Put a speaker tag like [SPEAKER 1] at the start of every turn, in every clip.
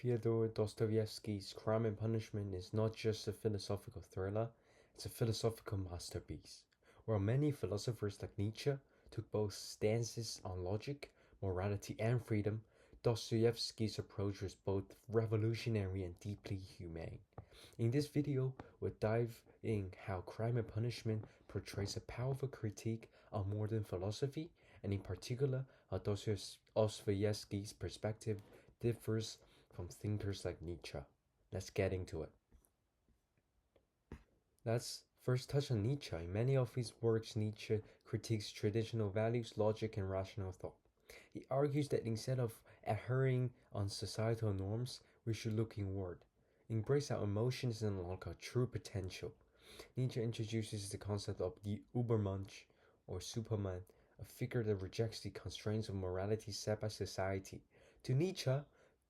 [SPEAKER 1] Fyodor Dostoevsky's Crime and Punishment is not just a philosophical thriller, it's a philosophical masterpiece. While many philosophers like Nietzsche took both stances on logic, morality, and freedom, Dostoevsky's approach was both revolutionary and deeply humane. In this video, we'll dive in how Crime and Punishment portrays a powerful critique on modern philosophy, and in particular, how Dostoevsky's perspective differs from thinkers like Nietzsche. Let's get into it. Let's first touch on Nietzsche. In many of his works, Nietzsche critiques traditional values, logic, and rational thought. He argues that instead of adhering on societal norms, we should look inward, embrace our emotions, and unlock our true potential. Nietzsche introduces the concept of the Übermensch, or Superman, a figure that rejects the constraints of morality set by society. To Nietzsche,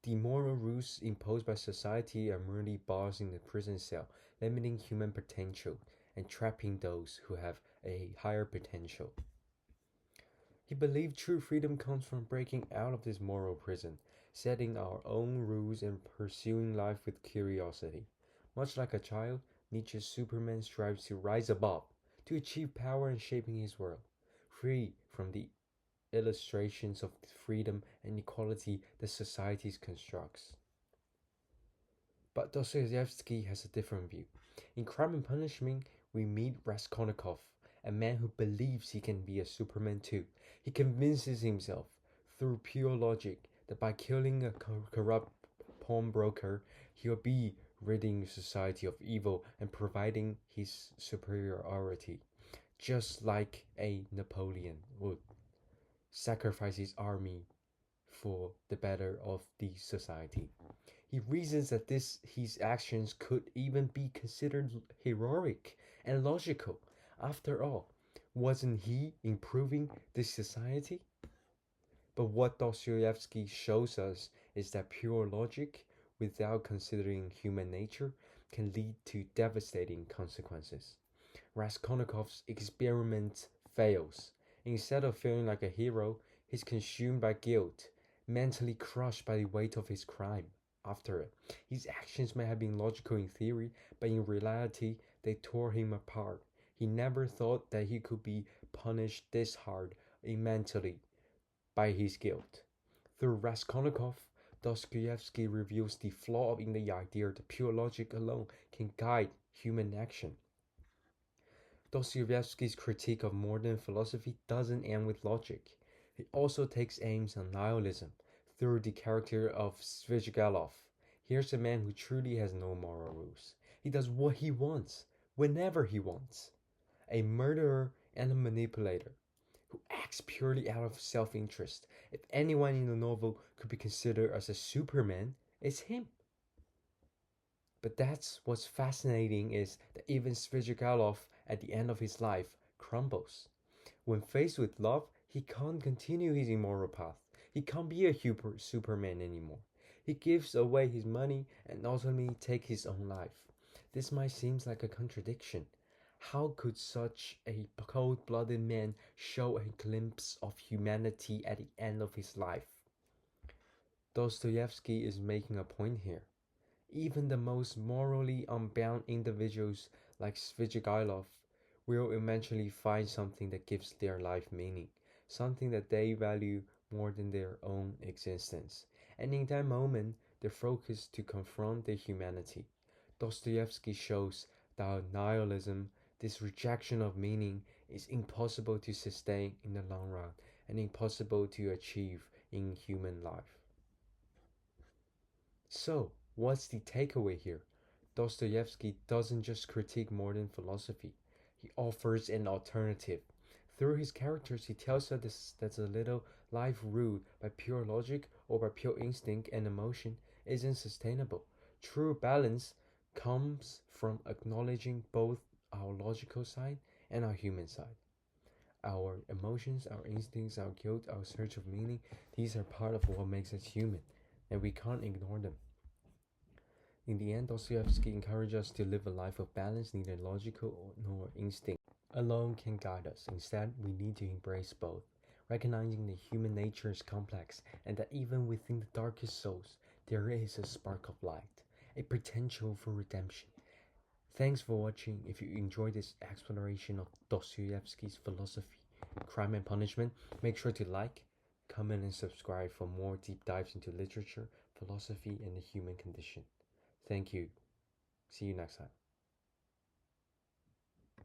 [SPEAKER 1] the moral rules imposed by society are merely bars in the prison cell, limiting human potential and trapping those who have a higher potential. He believed true freedom comes from breaking out of this moral prison, setting our own rules and pursuing life with curiosity. Much like a child, Nietzsche's Superman strives to rise above, to achieve power and shaping his world, free from the illustrations of freedom and equality that society constructs. But Dostoevsky has a different view. In Crime and Punishment, we meet Raskolnikov, a man who believes he can be a Superman too. He convinces himself, through pure logic, that by killing a corrupt pawnbroker, he'll be ridding society of evil and providing his superiority, just like a Napoleon would sacrifice his army for the better of the society. He reasons that his actions could even be considered heroic and logical. After all, wasn't he improving this society? But what Dostoevsky shows us is that pure logic, without considering human nature, can lead to devastating consequences. Raskolnikov's experiment fails. Instead of feeling like a hero, he's consumed by guilt, mentally crushed by the weight of his crime. After it, his actions may have been logical in theory, but in reality, they tore him apart. He never thought that he could be punished this hard mentally by his guilt. Through Raskolnikov, Dostoevsky reveals the flaw in the idea that pure logic alone can guide human action. Dostoevsky's critique of modern philosophy doesn't end with logic. It also takes aims on nihilism through the character of Svidrigailov. Here's a man who truly has no moral rules. He does what he wants, whenever he wants. A murderer and a manipulator who acts purely out of self-interest. If anyone in the novel could be considered as a Superman, it's him. But that's what's fascinating is that even Svidrigailov at the end of his life crumbles. When faced with love, he can't continue his immoral path. He can't be a Superman anymore. He gives away his money and ultimately takes his own life. This might seem like a contradiction. How could such a cold-blooded man show a glimpse of humanity at the end of his life? Dostoevsky is making a point here. Even the most morally unbound individuals like Svidrigailov will eventually find something that gives their life meaning, something that they value more than their own existence. And in that moment, they focus to confront their humanity. Dostoevsky shows that nihilism, this rejection of meaning, is impossible to sustain in the long run and impossible to achieve in human life. So, what's the takeaway here? Dostoevsky doesn't just critique modern philosophy, he offers an alternative. Through his characters, he tells us that a little life ruled by pure logic or by pure instinct and emotion isn't sustainable. True balance comes from acknowledging both our logical side and our human side. Our emotions, our instincts, our guilt, our search of meaning, these are part of what makes us human, and we can't ignore them. In the end, Dostoevsky encourages us to live a life of balance, neither logical nor instinct alone can guide us. Instead, we need to embrace both, recognizing that human nature is complex and that even within the darkest souls, there is a spark of light, a potential for redemption. Thanks for watching. If you enjoyed this exploration of Dostoevsky's philosophy, crime and punishment, make sure to like, comment, and subscribe for more deep dives into literature, philosophy, and the human condition. Thank you. See you next time.